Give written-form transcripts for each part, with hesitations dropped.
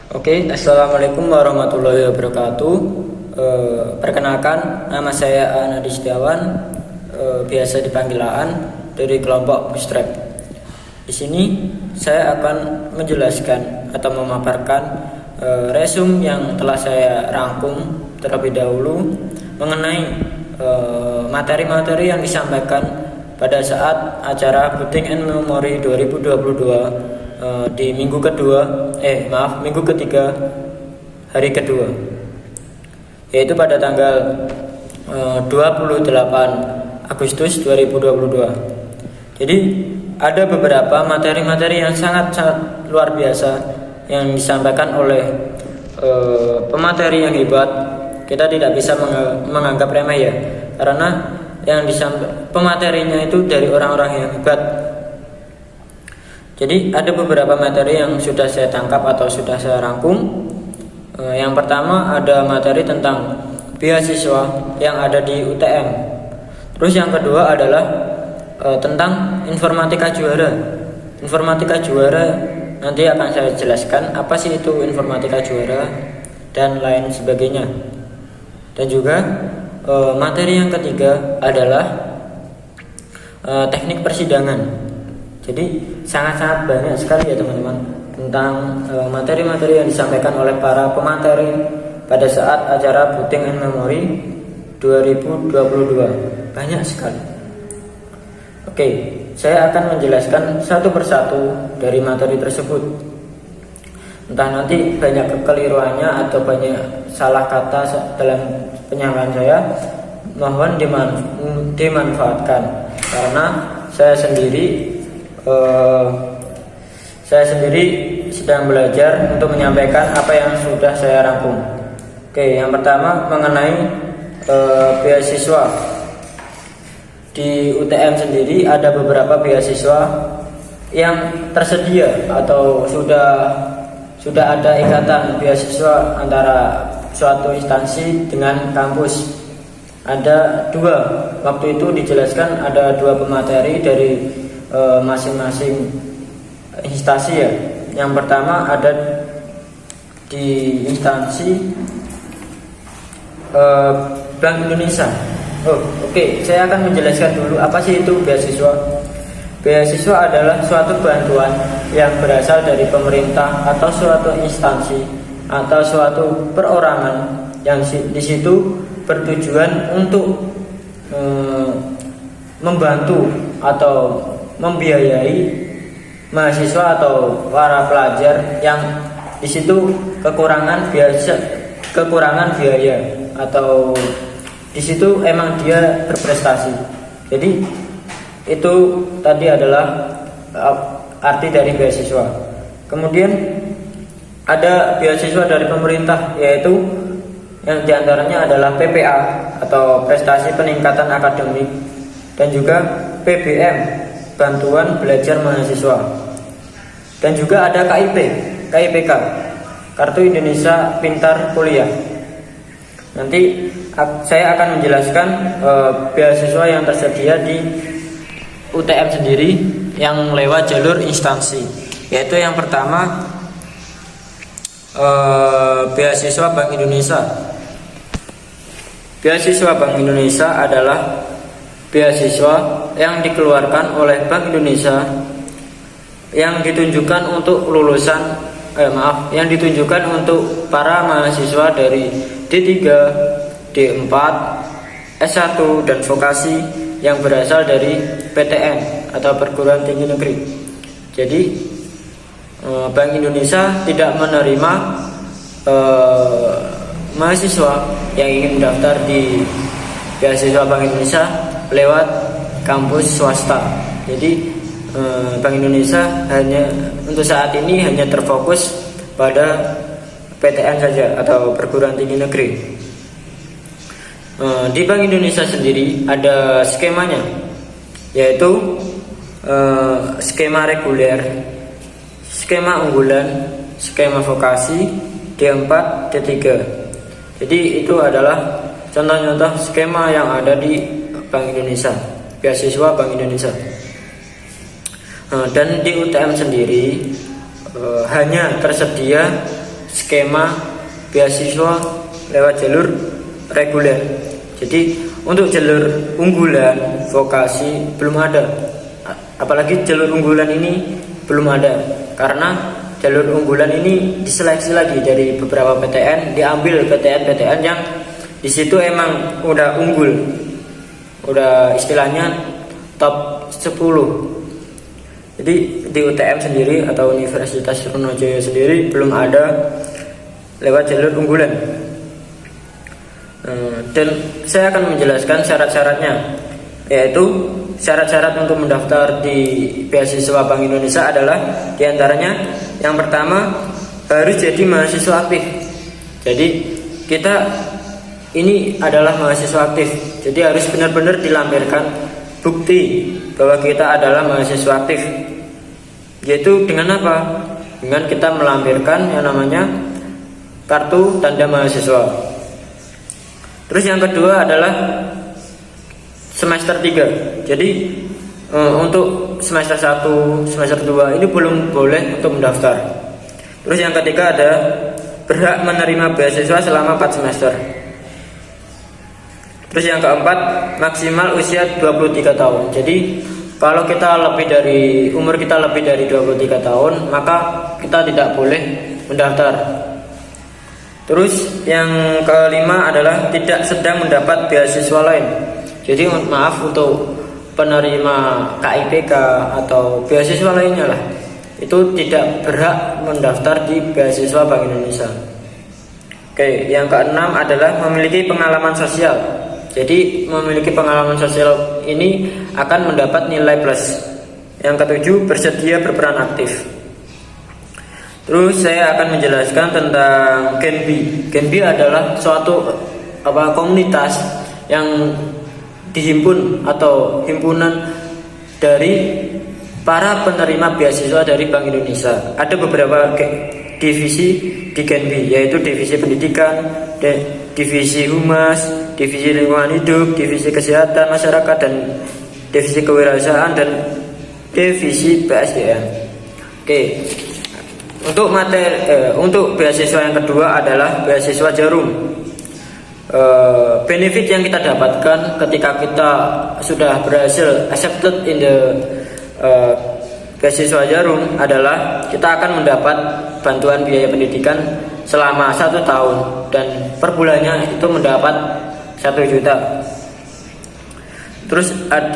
Oke, assalamualaikum warahmatullahi wabarakatuh. Perkenalkan, nama saya Anadi Setiawan, biasa dipanggil Aan, dari kelompok Bootstrap. Di sini saya akan menjelaskan atau memaparkan resume yang telah saya rangkum terlebih dahulu mengenai materi-materi yang disampaikan pada saat acara Building and Memory 2022 di minggu ketiga hari kedua, yaitu pada tanggal 28 Agustus 2022. Jadi ada beberapa materi-materi yang sangat-sangat luar biasa yang disampaikan oleh pemateri yang hebat. Kita tidak bisa menganggap remeh ya, karena yang pematerinya itu dari orang-orang yang hebat. Jadi ada beberapa materi yang sudah saya tangkap atau sudah saya rangkum. Yang pertama ada materi tentang beasiswa yang ada di UTM. Terus yang kedua adalah tentang informatika juara. Informatika juara nanti akan saya jelaskan apa sih itu informatika juara dan lain sebagainya. Dan juga materi yang ketiga adalah teknik persidangan. Jadi sangat-sangat banyak sekali ya teman-teman tentang materi-materi yang disampaikan oleh para pemateri pada saat acara Building and Memory 2022. Banyak sekali. Oke, saya akan menjelaskan satu persatu dari materi tersebut. Entah nanti banyak kekeliruannya atau banyak salah kata dalam penyampaian saya, mohon dimanfaatkan karena saya sendiri sedang belajar untuk menyampaikan apa yang sudah saya rangkum. Oke, yang pertama mengenai beasiswa. Di UTM sendiri ada beberapa beasiswa yang tersedia atau sudah ada ikatan beasiswa antara suatu instansi dengan kampus. Ada dua, waktu itu dijelaskan ada dua pemateri dari masing-masing instansi ya. Yang pertama ada di instansi Bank Indonesia. Oke, saya akan menjelaskan dulu apa sih itu beasiswa. Beasiswa adalah suatu bantuan yang berasal dari pemerintah atau suatu instansi atau suatu perorangan yang di situ bertujuan untuk membantu atau membiayai mahasiswa atau para pelajar yang di situ kekurangan biaya atau di situ emang dia berprestasi. Jadi itu tadi adalah arti dari beasiswa. Kemudian ada beasiswa dari pemerintah, yaitu yang diantaranya adalah PPA atau prestasi peningkatan akademik, dan juga PBM bantuan belajar mahasiswa, dan juga ada KIPK Kartu Indonesia Pintar Kuliah. Nanti saya akan menjelaskan beasiswa yang tersedia di UTM sendiri yang lewat jalur instansi, yaitu yang pertama beasiswa Bank Indonesia. Beasiswa Bank Indonesia adalah beasiswa yang dikeluarkan oleh Bank Indonesia yang ditunjukkan untuk yang ditunjukkan untuk para mahasiswa dari D3, D4, S1 dan vokasi yang berasal dari PTN atau perguruan tinggi negeri. Jadi Bank Indonesia tidak menerima mahasiswa yang ingin mendaftar di beasiswa Bank Indonesia lewat kampus swasta. Jadi Bank Indonesia hanya untuk saat ini hanya terfokus pada PTN saja atau perguruan tinggi negeri. Di Bank Indonesia sendiri ada skemanya, yaitu skema reguler, skema unggulan, skema vokasi, D4, D3. Jadi itu adalah contoh-contoh skema yang ada di Bank Indonesia, beasiswa Bank Indonesia. Dan di UTM sendiri hanya tersedia skema beasiswa lewat jalur reguler. Jadi untuk jalur unggulan vokasi belum ada, apalagi jalur unggulan ini belum ada, karena jalur unggulan ini diseleksi lagi dari beberapa PTN, diambil PTN yang di situ emang udah unggul, udah istilahnya top 10. Jadi di UTM sendiri atau Universitas Sriwijaya sendiri belum ada lewat jalur unggulan. Dan saya akan menjelaskan syarat-syaratnya, yaitu syarat-syarat untuk mendaftar di beasiswa Bank Indonesia adalah diantaranya yang pertama harus jadi mahasiswa aktif. Jadi kita ini adalah mahasiswa aktif, jadi harus benar-benar dilampirkan bukti bahwa kita adalah mahasiswa aktif, yaitu dengan apa? Dengan kita melampirkan yang namanya kartu tanda mahasiswa. Terus yang kedua adalah semester 3. Jadi untuk semester 1, semester 2 ini belum boleh untuk mendaftar. Terus yang ketiga ada berhak menerima beasiswa selama 4 semester. Terus yang keempat, maksimal usia 23 tahun. Jadi kalau kita umur kita lebih dari 23 tahun, maka kita tidak boleh mendaftar. Terus yang kelima adalah tidak sedang mendapat beasiswa lain. Jadi maaf untuk penerima KIPK atau beasiswa lainnya lah, itu tidak berhak mendaftar di beasiswa Bank Indonesia. Oke, yang keenam adalah memiliki pengalaman sosial. Jadi memiliki pengalaman sosial ini akan mendapat nilai plus. Yang ketujuh, bersedia berperan aktif. Terus saya akan menjelaskan tentang Genbi. Genbi adalah suatu komunitas yang dihimpun atau himpunan dari para penerima beasiswa dari Bank Indonesia. Ada beberapa divisi di Genbi, yaitu divisi pendidikan, divisi humas, divisi lingkungan hidup, divisi kesehatan masyarakat, dan divisi kewirausahaan, dan divisi PSDM. Oke. Untuk beasiswa yang kedua adalah beasiswa Jarum. Benefit yang kita dapatkan ketika kita sudah berhasil accepted in the beasiswa Jarum adalah kita akan mendapat bantuan biaya pendidikan selama 1 tahun, dan per bulannya itu mendapat 1 juta. Terus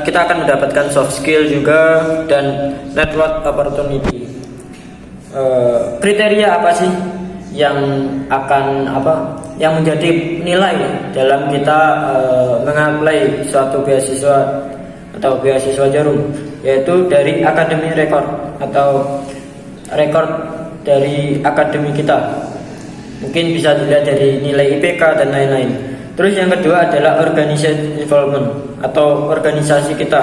kita akan mendapatkan soft skill juga dan network opportunity. Kriteria apa sih yang menjadi nilai dalam kita mengapply suatu beasiswa atau beasiswa Jarum, yaitu dari akademi rekor atau rekor dari akademi kita. Mungkin bisa dilihat dari nilai IPK dan lain-lain. Terus yang kedua adalah organization involvement atau organisasi kita.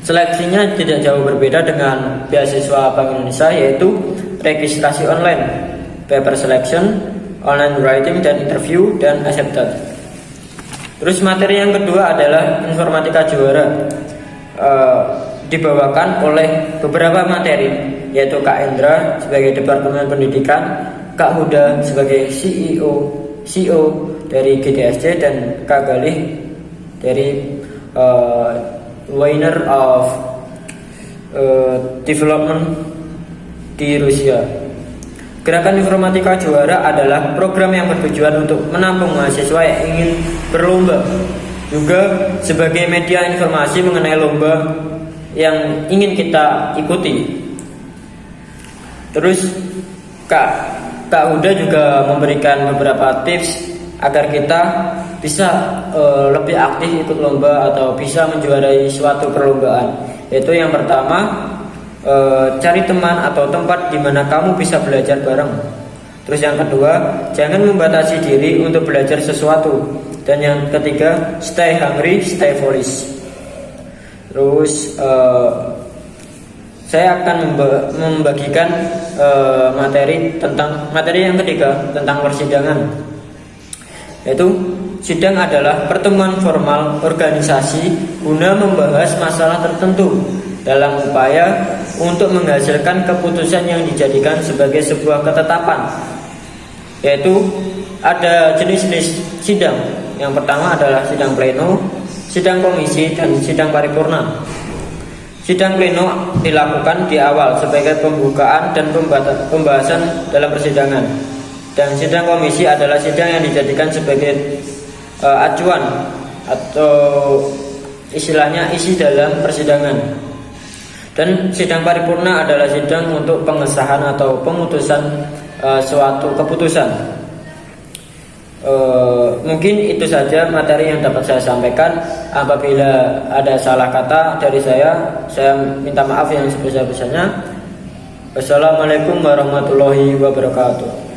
Seleksinya tidak jauh berbeda dengan beasiswa Bank Indonesia, yaitu registrasi online, paper selection, online writing dan interview, dan accepted. Terus materi yang kedua adalah informatika juara. Dibawakan oleh beberapa materi, yaitu Kak Endra sebagai Departemen Pendidikan, Kak Huda sebagai CEO dari GDSC, dan Kak Galih dari winner of development di Rusia. Gerakan Informatika Juara adalah program yang bertujuan untuk menampung mahasiswa yang ingin berlomba, juga sebagai media informasi mengenai lomba yang ingin kita ikuti. Terus Kak Huda juga memberikan beberapa tips agar kita bisa lebih aktif ikut lomba atau bisa menjuarai suatu perlombaan. Yaitu yang pertama, cari teman atau tempat di mana kamu bisa belajar bareng. Terus yang kedua, jangan membatasi diri untuk belajar sesuatu. Dan yang ketiga, stay hungry, stay foolish. Terus saya akan membagikan materi yang ketiga tentang persidangan. Yaitu sidang adalah pertemuan formal organisasi guna membahas masalah tertentu dalam upaya untuk menghasilkan keputusan yang dijadikan sebagai sebuah ketetapan, yaitu ada jenis-jenis sidang. Yang pertama adalah sidang pleno, sidang komisi, dan sidang paripurna. Sidang pleno dilakukan di awal sebagai pembukaan dan pembahasan dalam persidangan. Dan sidang komisi adalah sidang yang dijadikan sebagai acuan atau istilahnya isi dalam persidangan. Dan sidang paripurna adalah sidang untuk pengesahan atau pemutusan suatu keputusan. Mungkin itu saja materi yang dapat saya sampaikan. Apabila ada salah kata dari saya minta maaf yang sebesar-besarnya. Wassalamualaikum warahmatullahi wabarakatuh.